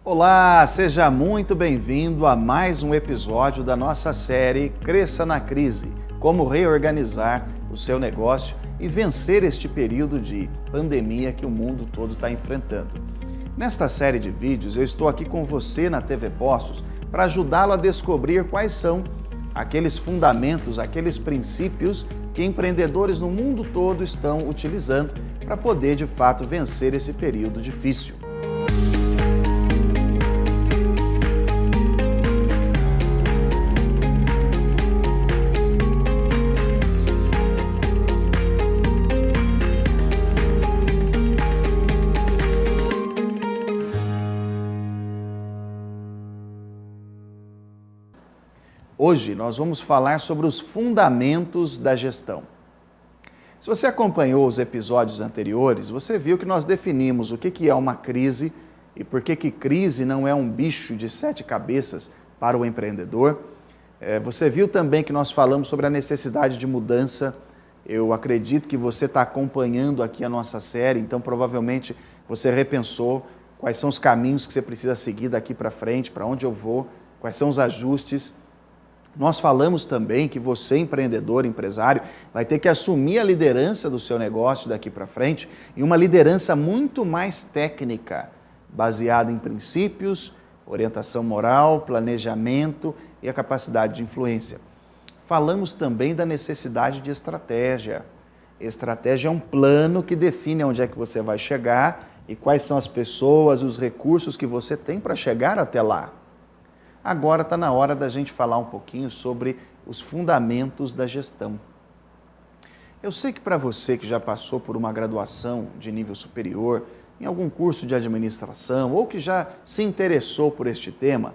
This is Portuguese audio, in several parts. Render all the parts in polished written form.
Olá, seja muito bem-vindo a mais um episódio da nossa série Cresça na Crise, como reorganizar o seu negócio e vencer este período de pandemia que o mundo todo está enfrentando. Nesta série de vídeos, eu estou aqui com você na TV Postos para ajudá-lo a descobrir quais são aqueles fundamentos, aqueles princípios que empreendedores no mundo todo estão utilizando para poder, de fato, vencer esse período difícil. Hoje nós vamos falar sobre os fundamentos da gestão. Se você acompanhou os episódios anteriores, você viu que nós definimos o que é uma crise e por que crise não é um bicho de 7 cabeças para o empreendedor. Você viu também que nós falamos sobre a necessidade de mudança. Eu acredito que você está acompanhando aqui a nossa série, então provavelmente você repensou quais são os caminhos que você precisa seguir daqui para frente, para onde eu vou, quais são os ajustes. Nós falamos também que você, empreendedor, empresário, vai ter que assumir a liderança do seu negócio daqui para frente e uma liderança muito mais técnica, baseada em princípios, orientação moral, planejamento e a capacidade de influência. Falamos também da necessidade de estratégia. Estratégia é um plano que define onde é que você vai chegar e quais são as pessoas, os recursos que você tem para chegar até lá. Agora está na hora da gente falar um pouquinho sobre os fundamentos da gestão. Eu sei que para você que já passou por uma graduação de nível superior, em algum curso de administração, ou que já se interessou por este tema,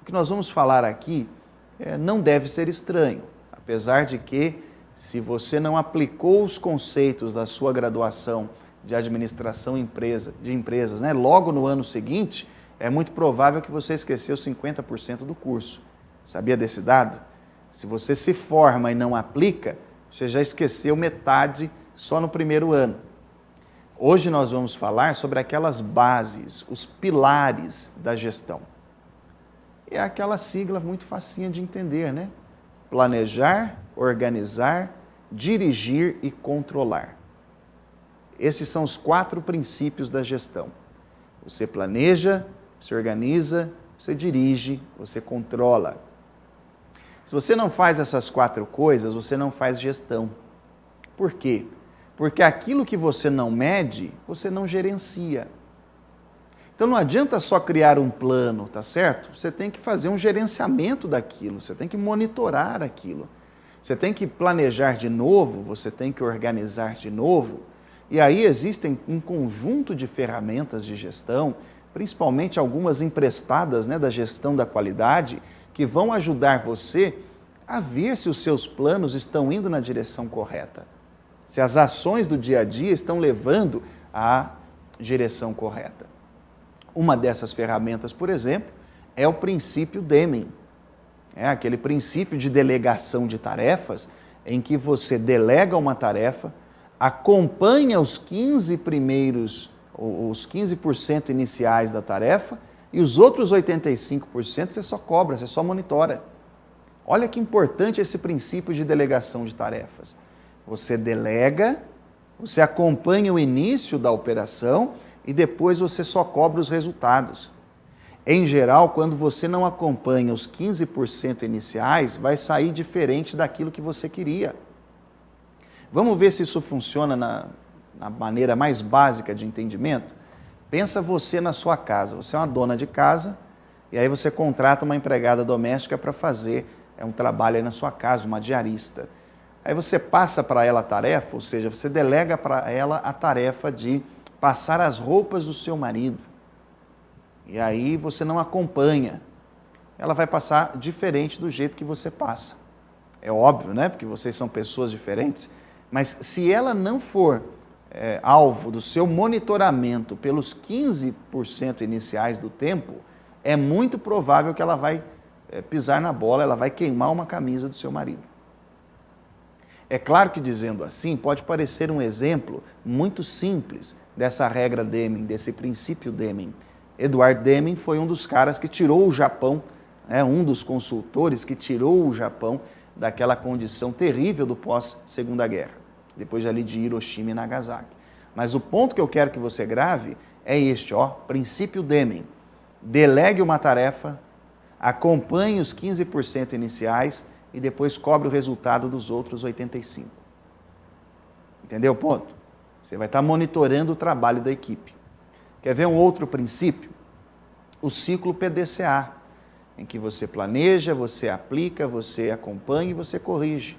o que nós vamos falar aqui não deve ser estranho, apesar de que, se você não aplicou os conceitos da sua graduação de administração de empresas, logo no ano seguinte, é muito provável que você esqueceu 50% do curso. Sabia desse dado? Se você se forma e não aplica, você já esqueceu metade só no primeiro ano. Hoje nós vamos falar sobre aquelas bases, os pilares da gestão. É aquela sigla muito facinha de entender, né? Planejar, organizar, dirigir e controlar. Esses são os 4 princípios da gestão. Você planeja, você organiza, você dirige, você controla. Se você não faz essas 4 coisas, você não faz gestão. Por quê? Porque aquilo que você não mede, você não gerencia. Então não adianta só criar um plano, tá certo? Você tem que fazer um gerenciamento daquilo, você tem que monitorar aquilo. Você tem que planejar de novo, você tem que organizar de novo. E aí existem um conjunto de ferramentas de gestão, principalmente algumas emprestadas da gestão da qualidade, que vão ajudar você a ver se os seus planos estão indo na direção correta, se as ações do dia a dia estão levando à direção correta. Uma dessas ferramentas, por exemplo, é o princípio Deming. É aquele princípio de delegação de tarefas em que você delega uma tarefa, acompanha os 15% iniciais da tarefa e os outros 85% você só cobra, você só monitora. Olha que importante esse princípio de delegação de tarefas. Você delega, você acompanha o início da operação e depois você só cobra os resultados. Em geral, quando você não acompanha os 15% iniciais, vai sair diferente daquilo que você queria. Vamos ver se isso funciona na maneira mais básica de entendimento? Pensa você na sua casa, você é uma dona de casa e aí você contrata uma empregada doméstica para fazer um trabalho aí na sua casa, uma diarista. Aí você passa para ela a tarefa, ou seja, você delega para ela a tarefa de passar as roupas do seu marido. E aí você não acompanha. Ela vai passar diferente do jeito que você passa. É óbvio, né? Porque vocês são pessoas diferentes. Mas se ela não for alvo do seu monitoramento pelos 15% iniciais do tempo, é muito provável que ela vai pisar na bola, ela vai queimar uma camisa do seu marido. É claro que dizendo assim, pode parecer um exemplo muito simples dessa regra Deming, desse princípio Deming. Edward Deming foi um dos caras que tirou o Japão, um dos consultores que tirou o Japão daquela condição terrível do pós-Segunda Guerra, depois ali de Hiroshima e Nagasaki. Mas o ponto que eu quero que você grave é este, princípio Deming. Delegue uma tarefa, acompanhe os 15% iniciais e depois cobre o resultado dos outros 85%. Entendeu o ponto? Você vai estar monitorando o trabalho da equipe. Quer ver um outro princípio? O ciclo PDCA, em que você planeja, você aplica, você acompanha e você corrige.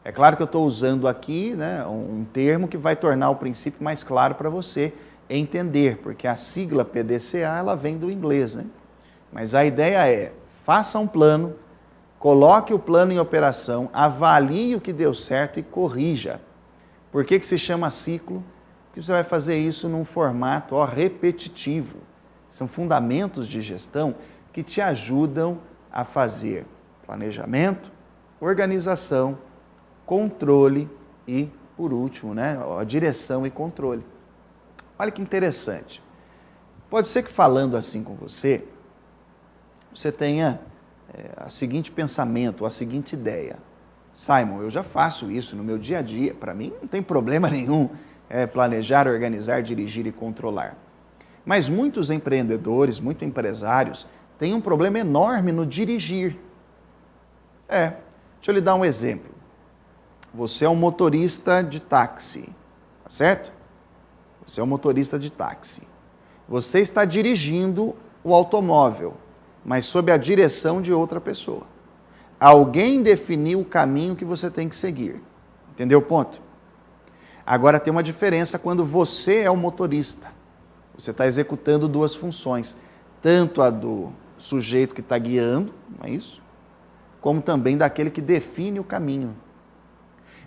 É claro que eu estou usando aqui um termo que vai tornar o princípio mais claro para você entender, porque a sigla PDCA ela vem do inglês, Mas a ideia é, faça um plano, coloque o plano em operação, avalie o que deu certo e corrija. Por que se chama ciclo? Porque você vai fazer isso num formato repetitivo. São fundamentos de gestão que te ajudam a fazer planejamento, organização, controle e, por último, a direção e controle. Olha que interessante. Pode ser que falando assim com você, você tenha o seguinte pensamento, a seguinte ideia. Simon, eu já faço isso no meu dia a dia, para mim não tem problema nenhum planejar, organizar, dirigir e controlar. Mas muitos empreendedores, muitos empresários, têm um problema enorme no dirigir. Deixa eu lhe dar um exemplo. Você é um motorista de táxi, tá certo? Você é um motorista de táxi. Você está dirigindo o automóvel, mas sob a direção de outra pessoa. Alguém definiu o caminho que você tem que seguir. Entendeu o ponto? Agora tem uma diferença quando você é o motorista. Você está executando duas funções. Tanto a do sujeito que está guiando, não é isso? Como também daquele que define o caminho.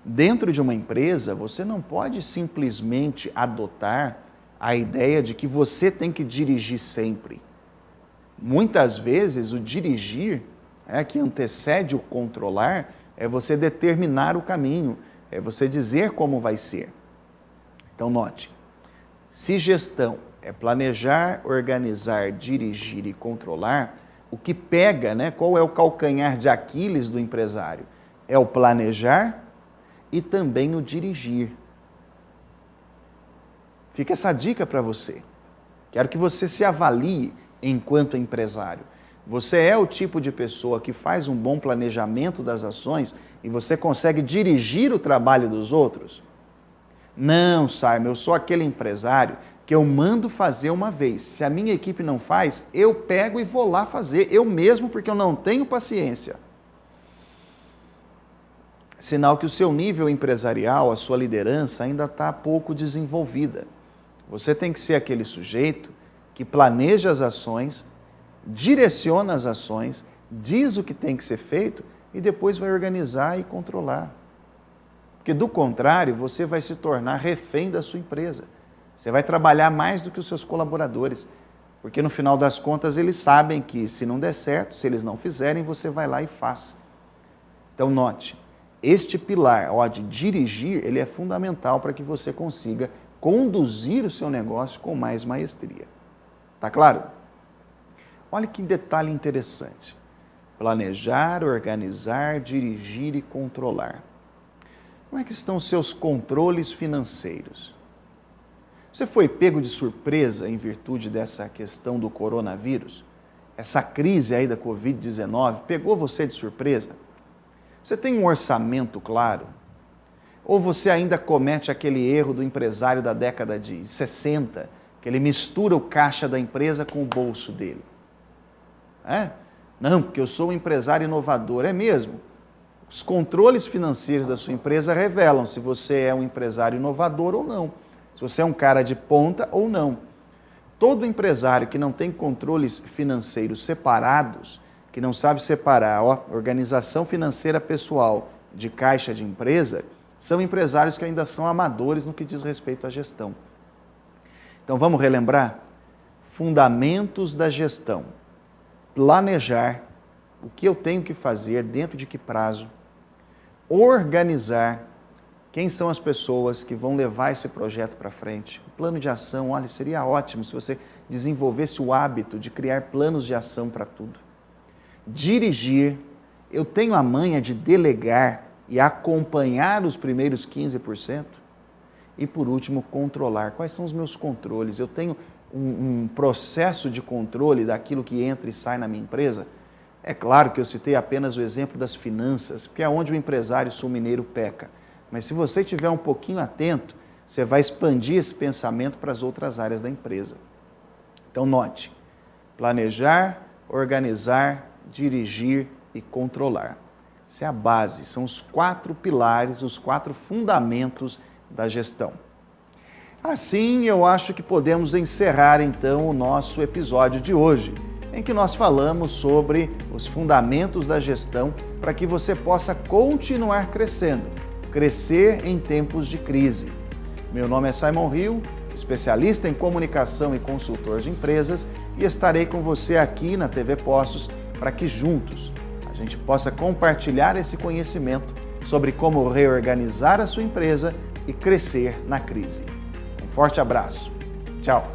Dentro de uma empresa, você não pode simplesmente adotar a ideia de que você tem que dirigir sempre. Muitas vezes o dirigir que antecede o controlar, é você determinar o caminho, é você dizer como vai ser. Então note, se gestão é planejar, organizar, dirigir e controlar, o que pega, qual é o calcanhar de Aquiles do empresário? É o planejar e também o dirigir. Fica essa dica para você. Quero que você se avalie enquanto empresário. Você é o tipo de pessoa que faz um bom planejamento das ações e você consegue dirigir o trabalho dos outros? Não, Simon, eu sou aquele empresário que eu mando fazer uma vez. Se a minha equipe não faz, eu pego e vou lá fazer, eu mesmo, porque eu não tenho paciência. Sinal que o seu nível empresarial, a sua liderança ainda está pouco desenvolvida. Você tem que ser aquele sujeito que planeja as ações, direciona as ações, diz o que tem que ser feito e depois vai organizar e controlar. Porque do contrário, você vai se tornar refém da sua empresa. Você vai trabalhar mais do que os seus colaboradores, porque no final das contas eles sabem que se não der certo, se eles não fizerem, você vai lá e faz. Então note, este pilar de dirigir, ele é fundamental para que você consiga conduzir o seu negócio com mais maestria. Tá claro? Olha que detalhe interessante. Planejar, organizar, dirigir e controlar. Como é que estão os seus controles financeiros? Você foi pego de surpresa em virtude dessa questão do coronavírus? Essa crise aí da Covid-19 pegou você de surpresa? Você tem um orçamento claro? Ou você ainda comete aquele erro do empresário da década de 60, que ele mistura o caixa da empresa com o bolso dele? Não, porque eu sou um empresário inovador. É mesmo? Os controles financeiros da sua empresa revelam se você é um empresário inovador ou não. Se você é um cara de ponta ou não. Todo empresário que não tem controles financeiros separados, que não sabe separar organização financeira pessoal de caixa de empresa, são empresários que ainda são amadores no que diz respeito à gestão. Então vamos relembrar? Fundamentos da gestão. Planejar o que eu tenho que fazer, dentro de que prazo. Organizar, Quem são as pessoas que vão levar esse projeto para frente? O plano de ação, olha, seria ótimo se você desenvolvesse o hábito de criar planos de ação para tudo. Dirigir, eu tenho a manha de delegar e acompanhar os primeiros 15%. E por último, controlar. Quais são os meus controles? Eu tenho um processo de controle daquilo que entra e sai na minha empresa? É claro que eu citei apenas o exemplo das finanças, porque é onde o empresário sul-mineiro peca. Mas se você estiver um pouquinho atento, você vai expandir esse pensamento para as outras áreas da empresa. Então note, planejar, organizar, dirigir e controlar. Essa é a base, são os 4 pilares, os 4 fundamentos da gestão. Assim, eu acho que podemos encerrar então o nosso episódio de hoje, em que nós falamos sobre os fundamentos da gestão para que você possa continuar crescendo, crescer em tempos de crise. Meu nome é Simon Hill, especialista em comunicação e consultor de empresas, e estarei com você aqui na TV Postos para que juntos a gente possa compartilhar esse conhecimento sobre como reorganizar a sua empresa e crescer na crise. Um forte abraço. Tchau.